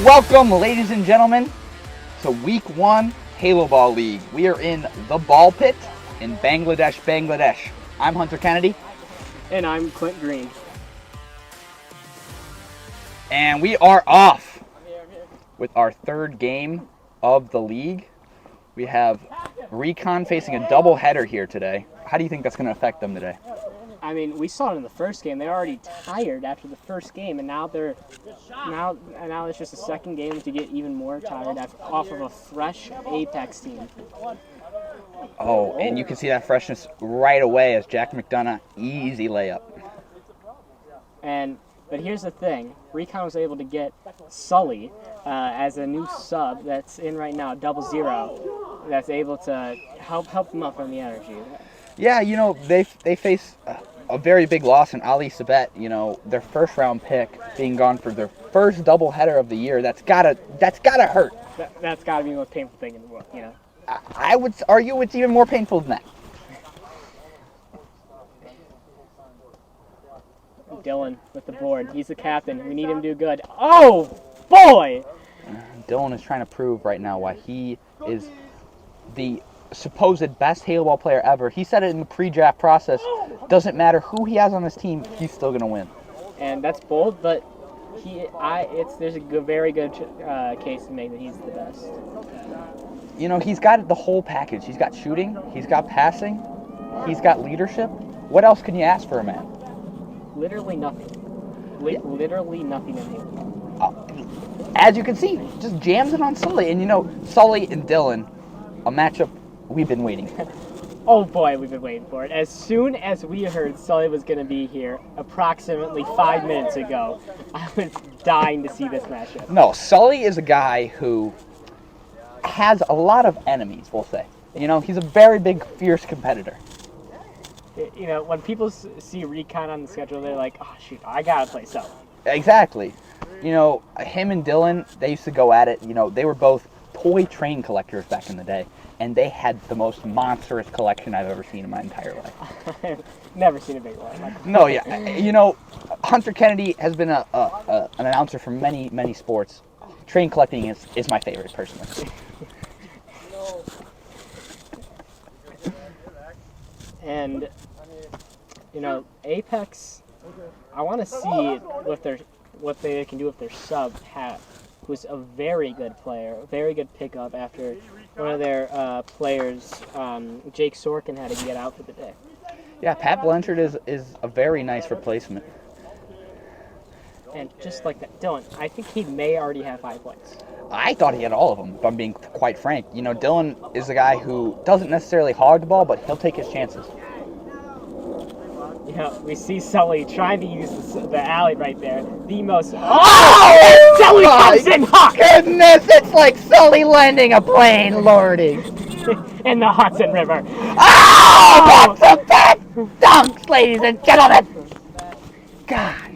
Welcome, ladies and gentlemen, to Week 1 Haloball League. We are in the ball pit in Bangladesh. I'm Hunter Kennedy. And I'm Clint Green. And we are off with our third game of the league. We have Recon facing a doubleheader here today. How do you think that's going to affect them today? I mean, we saw it in the first game. They're already tired after the first game, and now it's just a second game to get even more tired off of a fresh Apex team. Oh, and you can see that freshness right away as Jack McDonough, easy layup. But here's the thing. Recon was able to get Sully as a new sub that's in right now, 00, that's able to help them up on the energy. Yeah, you know, they face a very big loss in Ali Sabet, you know, their first round pick being gone for their first doubleheader of the year. That's gotta hurt. That's gotta be the most painful thing in the world, you know. I would argue it's even more painful than that. Dylan with the board. He's the captain. We need him to do good. Oh, boy! Dylan is trying to prove right now why he is the supposed best Haloball player ever. He said it in the pre-draft process. Doesn't matter who he has on his team, he's still going to win. And that's bold, but there's a very good case to make that he's the best. You know, he's got the whole package. He's got shooting, he's got passing, he's got leadership. What else can you ask for a man? Literally nothing. Literally nothing in him. As you can see, just jams it on Sully. And you know, Sully and Dylan, a matchup we've been waiting for. Oh boy, we've been waiting for it. As soon as we heard Sully was going to be here, approximately 5 minutes ago, I was dying to see this matchup. No, Sully is a guy who has a lot of enemies, we'll say. You know, he's a very big, fierce competitor. You know, when people see Recon on the schedule, they're like, oh shoot, I gotta play Sully. Exactly. You know, him and Dylan, they used to go at it. You know, they were both toy train collectors back in the day, and they had the most monstrous collection I've ever seen in my entire life. I've never seen a big one. No, yeah. You know, Hunter Kennedy has been an announcer for many sports. Train collecting is my favorite, personally. And, you know, Apex, I want to see what they can do with their sub, Hat, who's a very good player, a very good pickup after one of their players, Jake Sorkin, had to get out for the day. Yeah, Pat Blanchard is a very nice replacement. And just like that, Dylan, I think he may already have 5 points. I thought he had all of them, if I'm being quite frank. You know, Dylan is a guy who doesn't necessarily hog the ball, but he'll take his chances. You know, we see Sully trying to use the alley right there. The most... Oh! Sully comes in hot! Goodness, it's like Sully landing a plane, lordy. In the Hudson River. Oh! That's a bad dunks, ladies and gentlemen! God.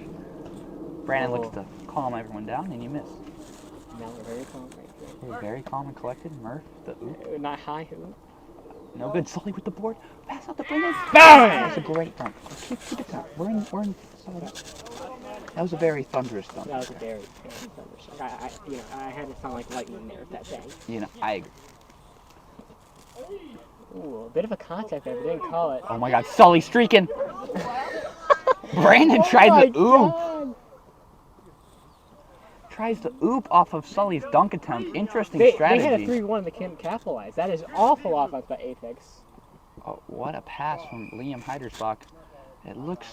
Brandon looks to calm everyone down, and you miss. No, we're very calm right there. We're very calm and collected. Murph, the oop. Not high hoop. No good. Sully with the board. Pass out the Brandon. Bam! That was a great dunk. Keep it down. We're in Sully. That was a very thunderous dunk. That was a very thunderous dunk. I had to sound like lightning there with that bang. You know, I agree. Ooh, a bit of a contact there, but didn't call it. Oh my God, Sully streaking. Brandon tried to oop. God. Tries to oop off of Sully's dunk attempt. Interesting strategy. They had a 3-1 they can't capitalize. That is awful offense by Apex. Oh, what a pass from Liam Heidersbach. It looks...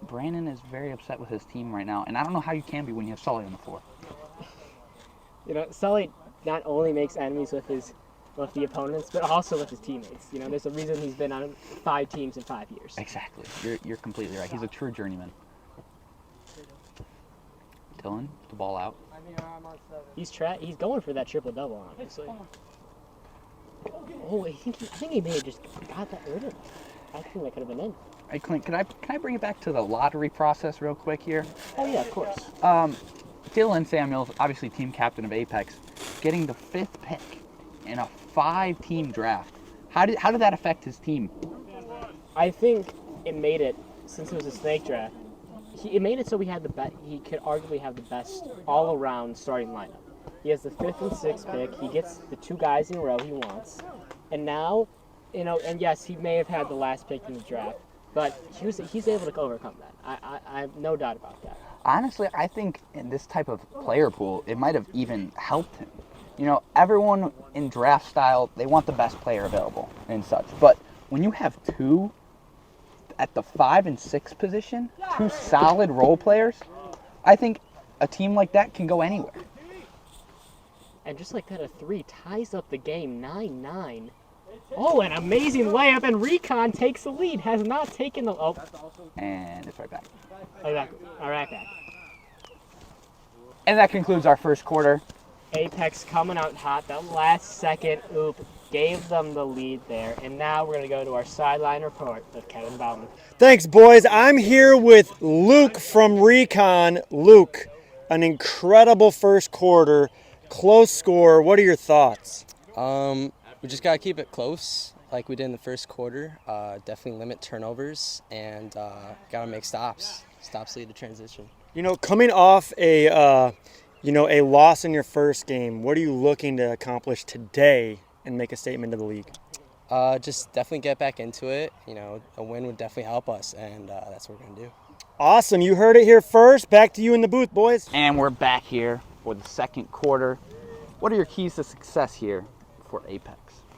Brandon is very upset with his team right now, and I don't know how you can be when you have Sully on the floor. You know, Sully not only makes enemies with the opponents, but also with his teammates. You know, there's a reason he's been on 5 teams in 5 years. Exactly. You're completely right. He's a true journeyman. Dylan, the ball out. He's going for that triple-double, obviously. Oh, I think he may have just got that rid of it. I think that could have been in. Hey, Clint, can I bring it back to the lottery process real quick here? Oh, yeah, of course. Dylan Samuels, obviously team captain of Apex, getting the 5th pick in a 5-team draft. How did that affect his team? I think it made it, since it was a snake draft, it made it so he could arguably have the best all-around starting lineup. He has the 5th and 6th pick. He gets the 2 guys in a row he wants. And now, and yes, he may have had the last pick in the draft, but he's able to overcome that. I have no doubt about that. Honestly, I think in this type of player pool, it might have even helped him. Everyone in draft style, they want the best player available and such. But when you have 2 at the 5 and 6 position, 2 solid role players, I think a team like that can go anywhere. And just like that, a 3 ties up the game, 9-9. Oh, an amazing layup, and Recon takes the lead. Has not taken the... Oh. And it's right back. All right back. And that concludes our first quarter. Apex coming out hot. That last second oop gave them the lead there. And now we're going to go to our sideline report with Kevin Bowman. Thanks, boys. I'm here with Luke from Recon. Luke, an incredible first quarter. Close score. What are your thoughts? We just got to keep it close like we did in the first quarter. Definitely limit turnovers and got to make stops. Stops lead to transition. Coming off a loss in your first game, what are you looking to accomplish today and make a statement to the league? Just definitely get back into it. A win would definitely help us, and that's what we're going to do. Awesome. You heard it here first. Back to you in the booth, boys. And we're back here for the second quarter. What are your keys to success here for Apex?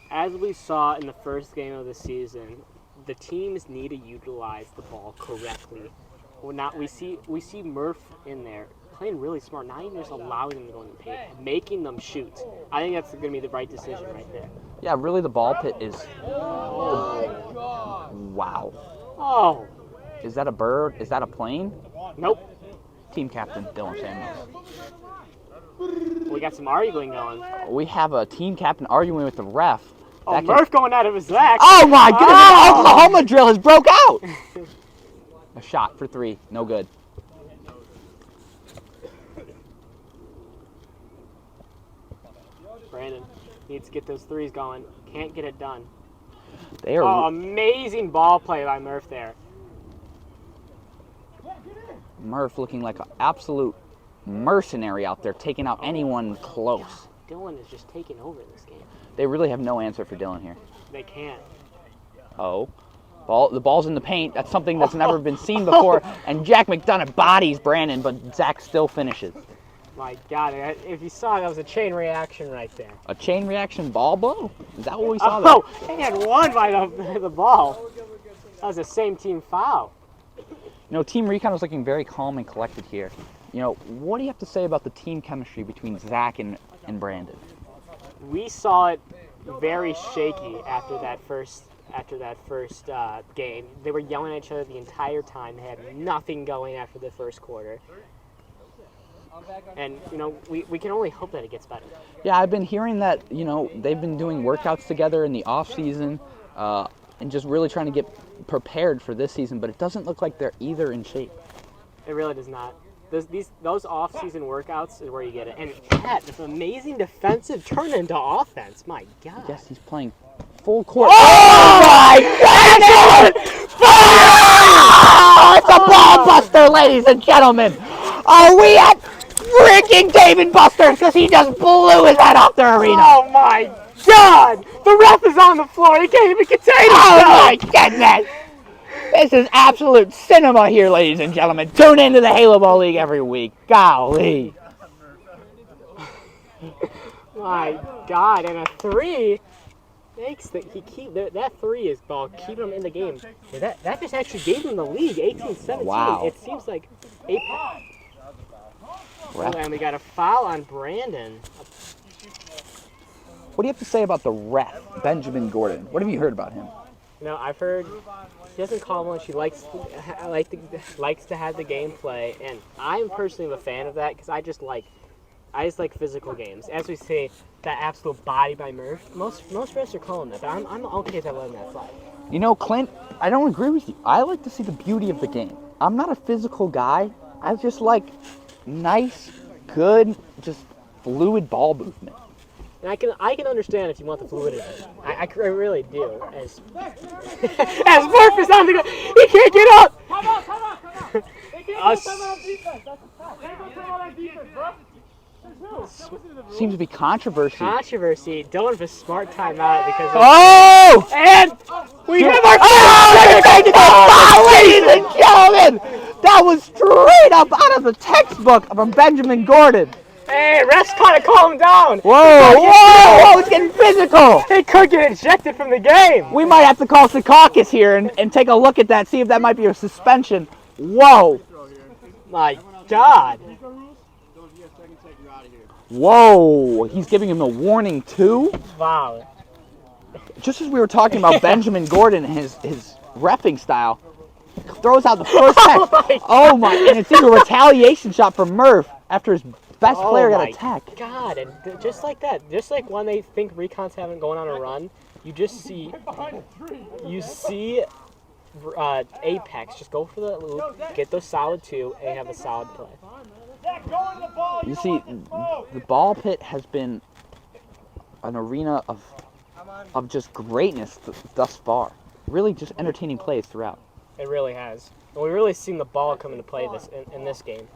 As we saw in the first game of the season, the teams need to utilize the ball correctly. We see Murph in there playing really smart, not even just allowing them to go in the paint, making them shoot. I think that's going to be the right decision right there. Yeah, really the ball pit is... Wow. Oh. Is that a bird? Is that a plane? Nope. Team captain, Dylan Samuels. We got some arguing going. We have a team captain arguing with the ref. Oh, Murph going at it with Zach. Oh my goodness, Oklahoma drill has broke out. A shot for 3, no good. Brandon needs to get those 3s going. Can't get it done. They are amazing ball play by Murph there. Murph looking like an absolute mercenary out there, taking out anyone close. Dylan is just taking over this game. They really have no answer for Dylan here. They can't. Oh. The ball's in the paint. That's something that's never been seen before. And Jack McDonough bodies Brandon, but Zach still finishes. My God, if you saw, that was a chain reaction right there. A chain reaction ball blow? Is that what we saw there? Oh, and 1 by the ball. That was the same team foul. Team Recon was looking very calm and collected here. What do you have to say about the team chemistry between Zach and Brandon? We saw it very shaky after that first game. They were yelling at each other the entire time. They had nothing going after the first quarter. And, we can only hope that it gets better. Yeah, I've been hearing that, they've been doing workouts together in the off-season and just really trying to get prepared for this season, but it doesn't look like they're either in shape. It really does not. Those off-season workouts is where you get it. And Pat, this amazing defensive turn into offense. My God. Yes, he's playing full court. Oh my goodness! Oh, it's a ball buster, ladies and gentlemen. Are we at freaking David Buster's because he just blew his head off the arena? Oh my God! The ref is on the floor. He can't even contain himself. Oh my goodness! This is absolute cinema here, ladies and gentlemen. Tune into the Haloball League every week. Golly. My God, and a 3 makes that 3 is ball keeping him in the game. That just actually gave him the lead, 18-17. Wow. It seems like Apex. And we got a foul on Brandon. What do you have to say about the ref, Benjamin Gordon? What have you heard about him? I've heard she doesn't call one. She likes to have the game play, and I'm personally a fan of that because I just like physical games. As we say, that absolute body by Murph. Most refs are calling that, but I'm okay with letting that fly. Clint, I don't agree with you. I like to see the beauty of the game. I'm not a physical guy. I just like nice, good, just fluid ball movement. And I can understand if you want the fluidity. I really do. As Murph is on the go, he can't get up. Come on. They can't go on defense. That's a foul. They can't go on defense, bro. Seems to be controversy. Controversy. Dylan with a smart timeout because of Oh! and we have our Ladies and gentlemen, that was straight up out of the textbook from Benjamin Gordon. Hey, refs kind of calm down. Whoa, it's getting physical. He could get ejected from the game. We might have to call Secaucus here and take a look at that, see if that might be a suspension. Whoa. My God. Whoa, he's giving him a warning too? Wow. Just as we were talking about Benjamin Gordon and his reffing style, throws out the first tech. Oh my, and it's even a retaliation shot from Murph after his best player got a tech. God, and just like that, just like when they think Recon's having going on a run, you see Apex just go for the loop, get those solid two, and have a solid play. You see, the ball pit has been an arena of just greatness thus far. Really just entertaining plays throughout. It really has. And we've really seen the ball come into play in this game.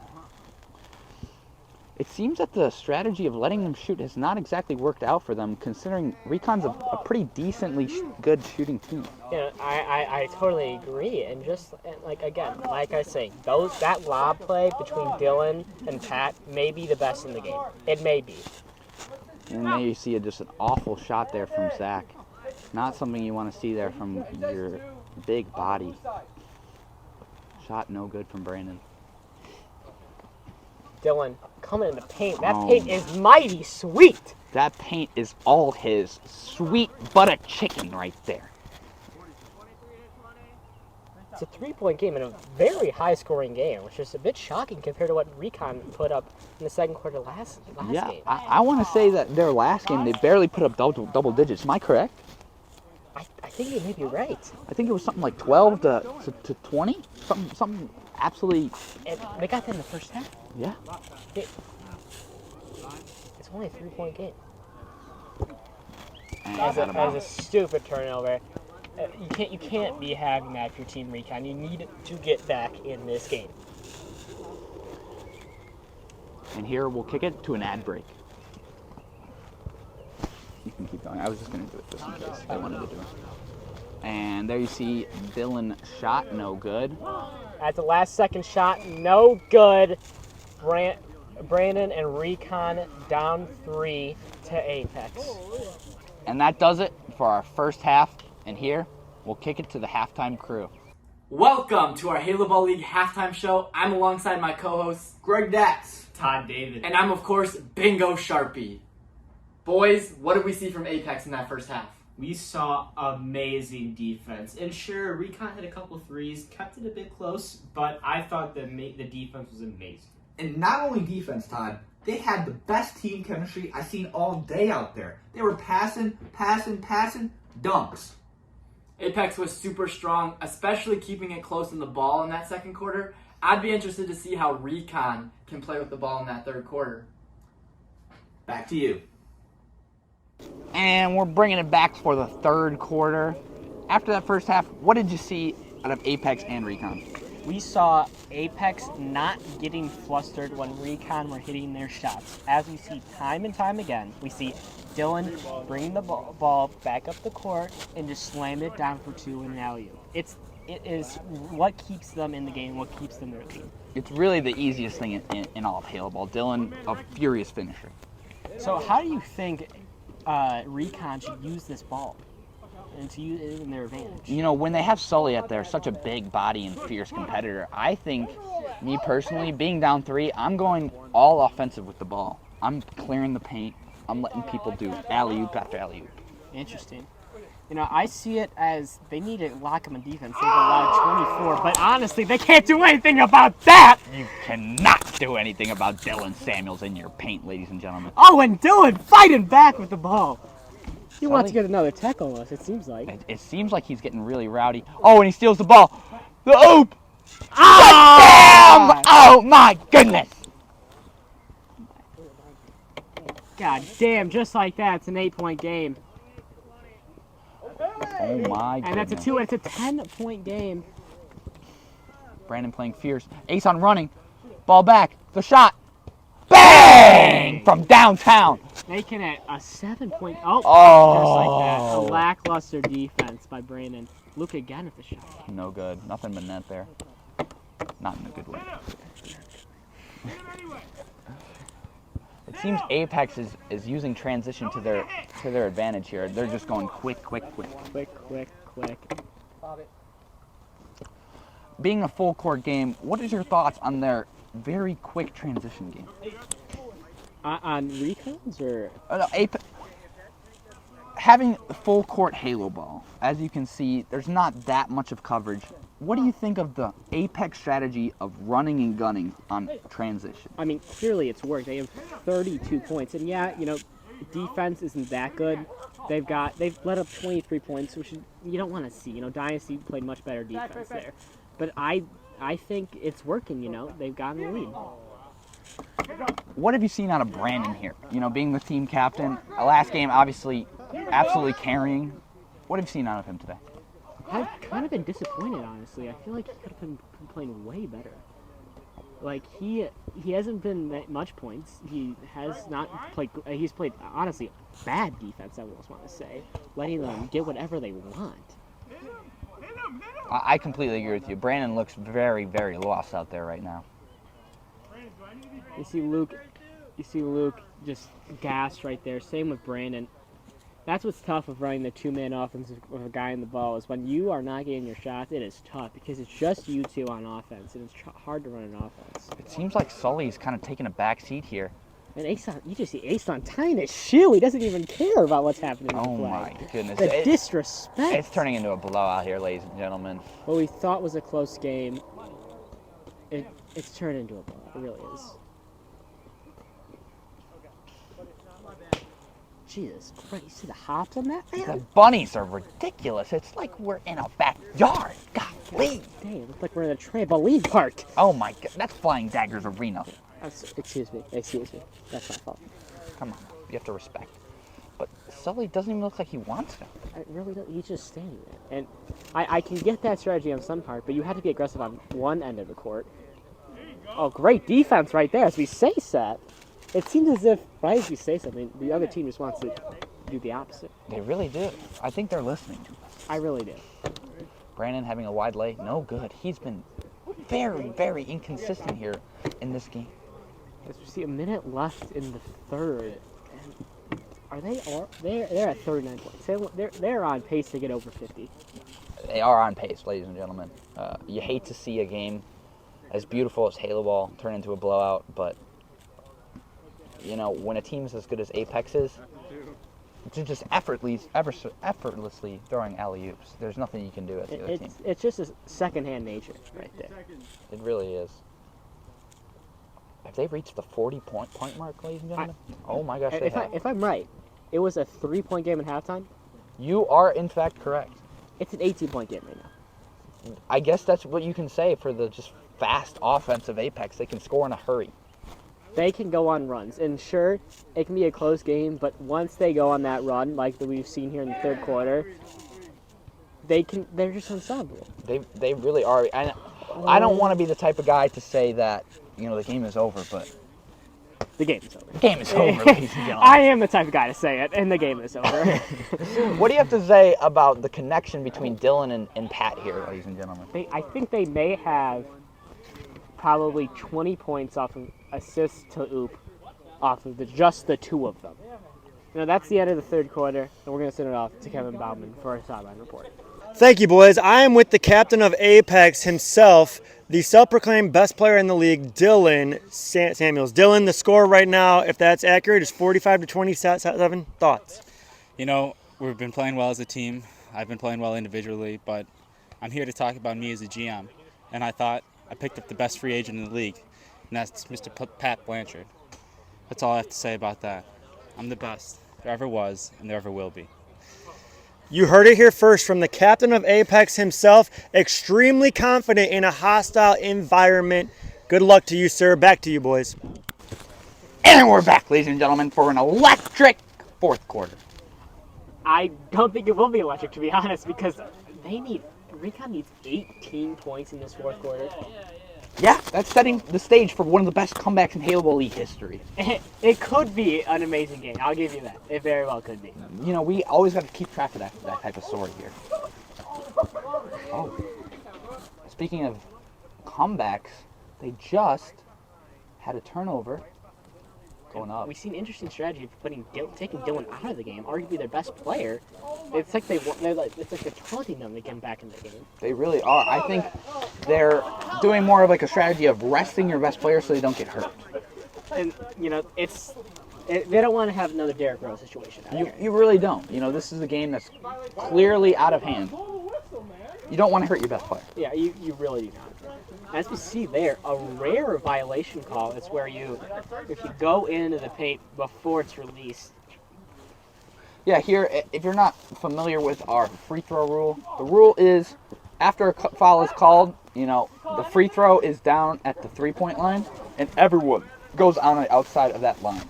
It seems that the strategy of letting them shoot has not exactly worked out for them, considering Recon's a pretty decently good shooting team. Yeah, I totally agree. And just like I say, that lob play between Dylan and Pat may be the best in the game. It may be. And there you see just an awful shot there from Zach. Not something you want to see there from your big body. Shot no good from Brandon. Dylan coming in the paint. That paint is mighty sweet. That paint is all his. Sweet butter chicken right there. It's a 3-point game and a very high-scoring game, which is a bit shocking compared to what Recon put up in the second quarter last game. I want to say that their last game, they barely put up double digits. Am I correct? I think you may be right. I think it was something like 12 to 20? Something absolutely... They got that in the first half. Yeah. It's only a 3-point game. As a stupid turnover. You can't be having that for your team, Recon. You need to get back in this game. And here we'll kick it to an ad break. You can keep going. I was just going to do it just in case I wanted to do it. And there you see Dylan shot, no good. At the last second shot, no good. Brandon and Recon down 3 to Apex. And that does it for our first half. And here, we'll kick it to the halftime crew. Welcome to our Haloball League halftime show. I'm alongside my co-hosts, Greg Dax, Todd David, and I'm, of course, Bingo Sharpie. Boys, what did we see from Apex in that first half? we saw amazing defense. And sure, Recon hit a couple threes, kept it a bit close, but I thought the defense was amazing. And not only defense, Todd, they had the best team chemistry I've seen all day out there. They were passing, dunks. Apex was super strong, especially keeping it close in the ball in that second quarter. I'd be interested to see how Recon can play with the ball in that third quarter. Back to you. And we're bringing it back for the third quarter. After that first half, what did you see out of Apex and Recon? We saw Apex not getting flustered when Recon were hitting their shots. As we see time and time again, we see Dylan bringing the ball back up the court and just slam it down for two in an alley-oop. It is what keeps them in the game, what keeps them their lead. It's really the easiest thing in all of Haloball. Dylan, a furious finisher. So how do you think Recon should use this ball and to use it in their advantage? You know, when they have Sully out there, such a big body and fierce competitor, I think, me personally, being down 3, I'm going all offensive with the ball. I'm clearing the paint. I'm letting people do alley-oop after alley-oop. Interesting. You know, I see it as they need to lock them in defense. They've allowed 24, but honestly, they can't do anything about that. You cannot do anything about Dylan Samuels in your paint, ladies and gentlemen. Oh, and Dylan fighting back with the ball. He wants to get another tech almost, it seems like. It seems like he's getting really rowdy. Oh, and he steals the ball. The oop! Ah! Damn! Oh, my goodness! God damn, just like that, it's an 8-point game. Oh, my goodness. And it's a 10-point game. Brandon playing fierce. Ace on running. Ball back. The shot. Bang! From downtown. Making it a 7-point. Oh, Oh. just like that. A lackluster defense by Brandon. Luke again at the shot. No good. Nothing but net there. Not in a good way. It seems Apex is using transition to their advantage here. They're just going quick. Quick. Being a full court game, what is your thoughts on their very quick transition game? On Recons or? Having full court Haloball, as you can see, there's not that much of coverage. What do you think of the Apex strategy of running and gunning on transition? I mean, clearly it's worked. They have 32 points, and yeah, defense isn't that good. They've let up 23 points, which you don't want to see. Dynasty played much better defense there, but I think it's working. They've gotten the lead. What have you seen out of Brandon here? Being the team captain, last game obviously absolutely carrying. What have you seen out of him today? I've kind of been disappointed, honestly. I feel like he could have been playing way better. Like, he hasn't been much points. He has not played. He's played, honestly, bad defense, I almost want to say, letting them get whatever they want. I completely agree with you. Brandon looks very, very lost out there right now. You see Luke just gassed right there. Same with Brandon. That's what's tough of running the two-man offense with a guy in the ball is when you are not getting your shots, it is tough because it's just you two on offense, and it's hard to run an offense. It seems like Sully's kind of taking a back seat here. And Ason, you just see Ason tying his shoe. He doesn't even care about what's happening in the Oh play. my goodness. The disrespect. It's turning into a blowout here, ladies and gentlemen. What we thought was a close game, it's turned into a blowout. It really is. Jesus Christ, you see the hops on that, The man? bunnies are ridiculous. It's like we're in a backyard. Golly. Dang, it looks like we're in a trampoline park. Oh my god. That's Flying Daggers Arena. Excuse me. That's my fault. Come on. You have to respect. But Sully doesn't even look like he wants to. I really don't. He's just standing there. And I can get that strategy on some part, but you have to be aggressive on one end of the court. Oh, great defense right there as we say that. It seems as if, right as we say something, the other team just wants to do the opposite. They really do. I think they're listening to us. I really do. Brandon having a wide lay. No good. He's been very, very inconsistent here in this game. As we see a minute left in the third. And they're at 39 points. They're on pace to get over 50. They are on pace, ladies and gentlemen. You hate to see a game as beautiful as Haloball turn into a blowout, but when a team is as good as Apex is, it's just effortlessly throwing alley-oops. There's nothing you can do as the other team. It's just a second-hand nature right there. It really is. Have they reached the 40-point mark, ladies and gentlemen? Oh my gosh, they have. If I'm right, it was a 3-point game at halftime. You are, in fact, correct. It's an 18-point game right now. I guess that's what you can say for the just fast offensive Apex. They can score in a hurry. They can go on runs, and sure, it can be a close game, but once they go on that run, like that we've seen here in the third quarter, they're just unstoppable. They really are. I don't want to be the type of guy to say that, the game is over, but the game is over. The game is over, ladies and gentlemen. I am the type of guy to say it, and the game is over. What do you have to say about the connection between Dylan and Pat here, ladies and gentlemen? I think they may have probably 20 points off of assists to Oop off of just the two of them. That's the end of the third quarter, and we're going to send it off to Kevin Bauman for a sideline report. Thank you, boys. I am with the captain of Apex himself, the self-proclaimed best player in the league, Dylan Samuels. Dylan, the score right now, if that's accurate, is 45-27. Thoughts? We've been playing well as a team. I've been playing well individually, but I'm here to talk about me as a GM. And I thought I picked up the best free agent in the league, and that's Mr. Pat Blanchard. That's all I have to say about that. I'm the best there ever was and there ever will be. You heard it here first from the captain of Apex himself, extremely confident in a hostile environment. Good luck to you, sir. Back to you, boys. And we're back, ladies and gentlemen, for an electric fourth quarter. I don't think it will be electric, to be honest, because Recon needs 18 points in this fourth quarter. Yeah, that's setting the stage for one of the best comebacks in Haloball League history. It could be an amazing game. I'll give you that. It very well could be. You know, we always got to keep track of that type of story here. Oh. Speaking of comebacks, they just had a turnover going up. We see an interesting strategy for taking Dylan out of the game, arguably their best player. It's like they're taunting them to get him back in the game. They really are. I think they're doing more of like a strategy of resting your best player so they don't get hurt. And you know, they don't want to have another Derrick Rose situation. You really don't. You know, this is a game that's clearly out of hand. You don't want to hurt your best player. Yeah, you really do not. As we see there, a rare violation call is where if you go into the paint before it's released. Yeah, here, if you're not familiar with our free throw rule, the rule is after a foul is called, you know, the free throw is down at the 3-point line, and everyone goes on the outside of that line.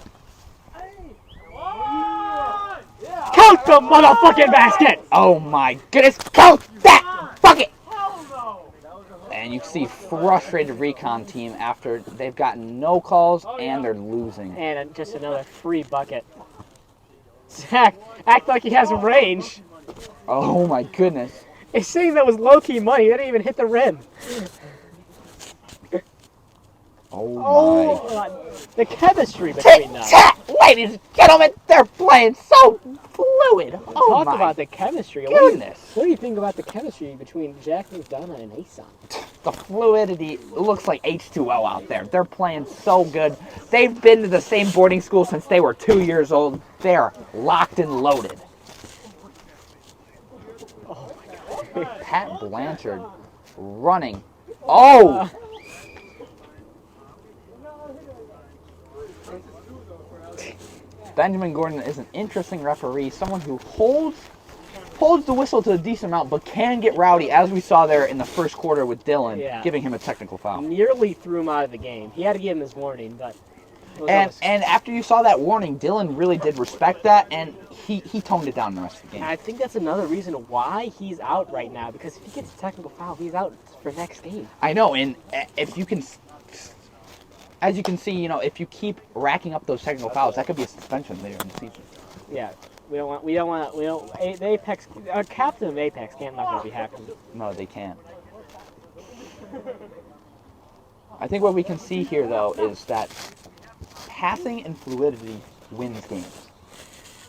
Count the motherfucking basket! Oh my goodness, count that bucket! And you see frustrated Recon team after they've gotten no calls and they're losing. And just another free bucket. Zach, act like he has range. Oh my goodness. A thing that was low-key money, they didn't even hit the rim. Oh my. God. The chemistry between them. Ladies and gentlemen, they're playing so fluid. Oh Talk my about the chemistry. goodness. What do you think about the chemistry between Jack McDonough and Ason? The fluidity looks like H2O out there. They're playing so good. They've been to the same boarding school since they were 2 years old. They are locked and loaded. Oh my God. Pat Blanchard running. Oh! Benjamin Gordon is an interesting referee, someone who holds the whistle to a decent amount, but can get rowdy, as we saw there in the first quarter with Dylan, giving him a technical foul. Nearly threw him out of the game. He had to give him his warning, but... And after you saw that warning, Dylan really did respect that, and he toned it down the rest of the game. And I think that's another reason why he's out right now, because if he gets a technical foul, he's out for next game. I know, and if you can... As you can see, you know, if you keep racking up those technical fouls, that could be a suspension later in the season. Yeah, the Apex, our captain of Apex not going to be happy. No, they can't. I think what we can see here, though, is that passing and fluidity wins games.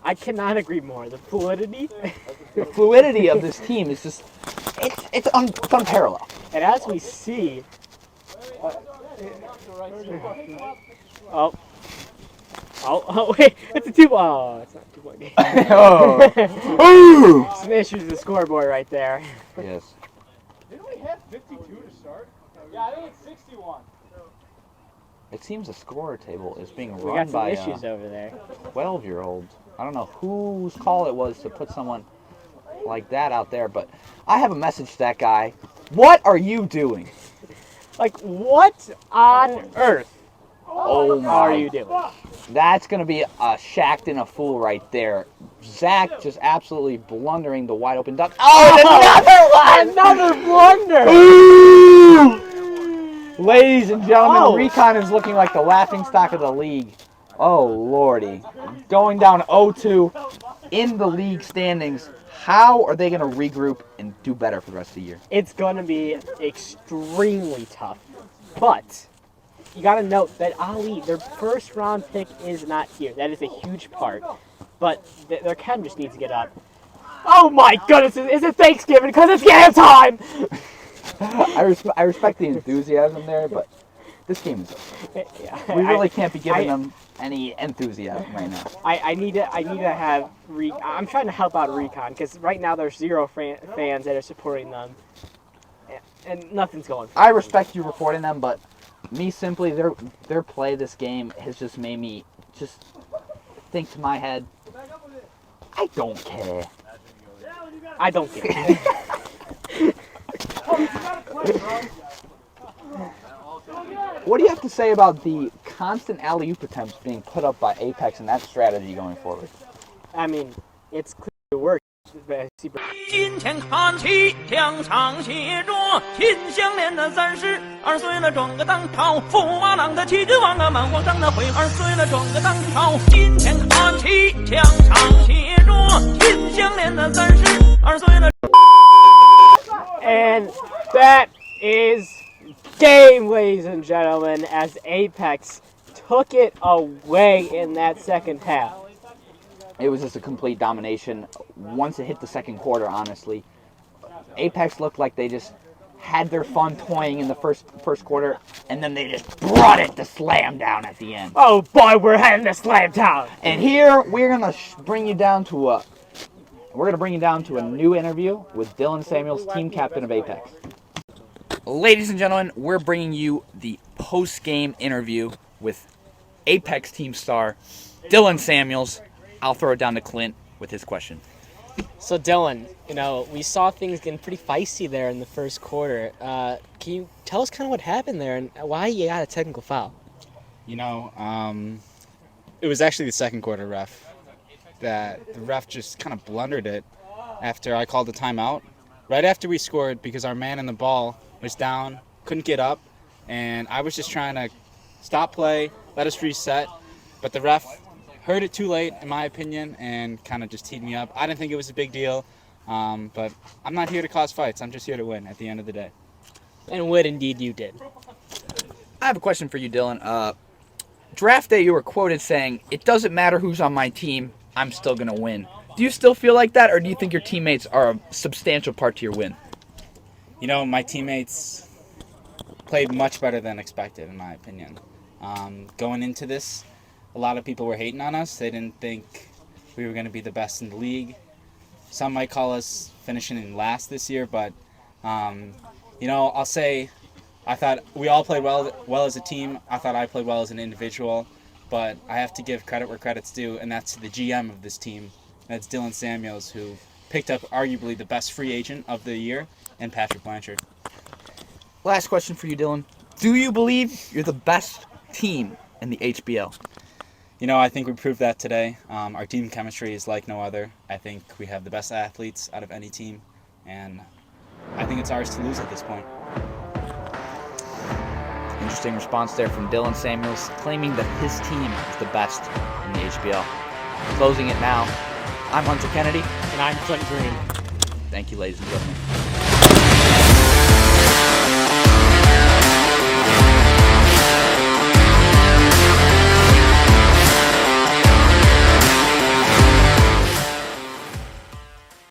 I cannot agree more. The fluidity. The fluidity of this team is just, it's unparalleled. And as we see, oh, wait, it's a 2. Oh, it's not a 2-point game. Oh. Some issues with the scoreboard right there. Yes. Didn't we have 52 to start? Yeah, I think it's 61. It seems the scorer table is being We run got some by issues over there. 12-year-olds. I don't know whose call it was to put someone like that out there, but I have a message to that guy. What are you doing? Like, what on earth Oh my. are you doing? That's going to be a shacked and a fool right there. Zach just absolutely blundering the wide open dunk. Oh, Another blunder! Ooh! Ladies and gentlemen, Recon is looking like the laughingstock of the league. Oh, lordy. Going down 0-2 in the league standings. How are they going to regroup and do better for the rest of the year? It's going to be extremely tough. But you got to note that Ali, their first round pick, is not here. That is a huge part. But their chem just needs to get up. Oh my goodness, is it Thanksgiving? Because it's game time! I respect the enthusiasm there, but this game is over. We really can't be giving them any enthusiasm right now. I need to have I'm trying to help out Recon because right now there's 0 fans that are supporting them, and nothing's going. I respect you reporting them, but me simply their play this game has just made me just think to my head, I don't care. I don't care. What do you have to say about the constant alley-oop attempts being put up by Apex and that strategy going forward? I mean, it's clear to work. 金钱看齐，墙上写着秦香莲的32岁了，装个当朝，驸马郎的齐君王啊，满皇上的22岁了，装个当朝。金钱看齐，墙上写着秦香莲的32岁了。And that is game, ladies and gentlemen, as Apex took it away in that second half. It was just a complete domination. Once it hit the second quarter, honestly, Apex looked like they just had their fun toying in the first quarter, and then they just brought it to slam down at the end. Oh boy, we're heading to slam down. And here we're gonna bring you down to a new interview with Dylan Samuels, team captain of Apex. Ladies and gentlemen, we're bringing you the post-game interview with Apex team star Dylan Samuels. I'll throw it down to Clint with his question. So Dylan, we saw things getting pretty feisty there in the first quarter. Can you tell us kind of what happened there and why you got a technical foul? It was actually the second quarter ref. That the ref just kind of blundered it after I called the timeout. Right after we scored, because our man in the ball was down, couldn't get up, and I was just trying to stop play, let us reset, but the ref heard it too late, in my opinion, and kind of just teed me up. I didn't think it was a big deal, but I'm not here to cause fights. I'm just here to win at the end of the day. And what indeed you did. I have a question for you, Dylan. Draft day, you were quoted saying, "It doesn't matter who's on my team, I'm still going to win." Do you still feel like that, or do you think your teammates are a substantial part to your win? My teammates played much better than expected, in my opinion. Going into this, a lot of people were hating on us. They didn't think we were going to be the best in the league. Some might call us finishing in last this year, but, I'll say I thought we all played well as a team. I thought I played well as an individual, but I have to give credit where credit's due, and that's the GM of this team. That's Dylan Samuels, who picked up arguably the best free agent of the year, and Patrick Blanchard. Last question for you, Dylan. Do you believe you're the best team in the HBL? I think we proved that today. Our team chemistry is like no other. I think we have the best athletes out of any team, and I think it's ours to lose at this point. Interesting response there from Dylan Samuels, claiming that his team is the best in the HBL. Closing it now, I'm Hunter Kennedy. And I'm Clint Green. Thank you, ladies and gentlemen.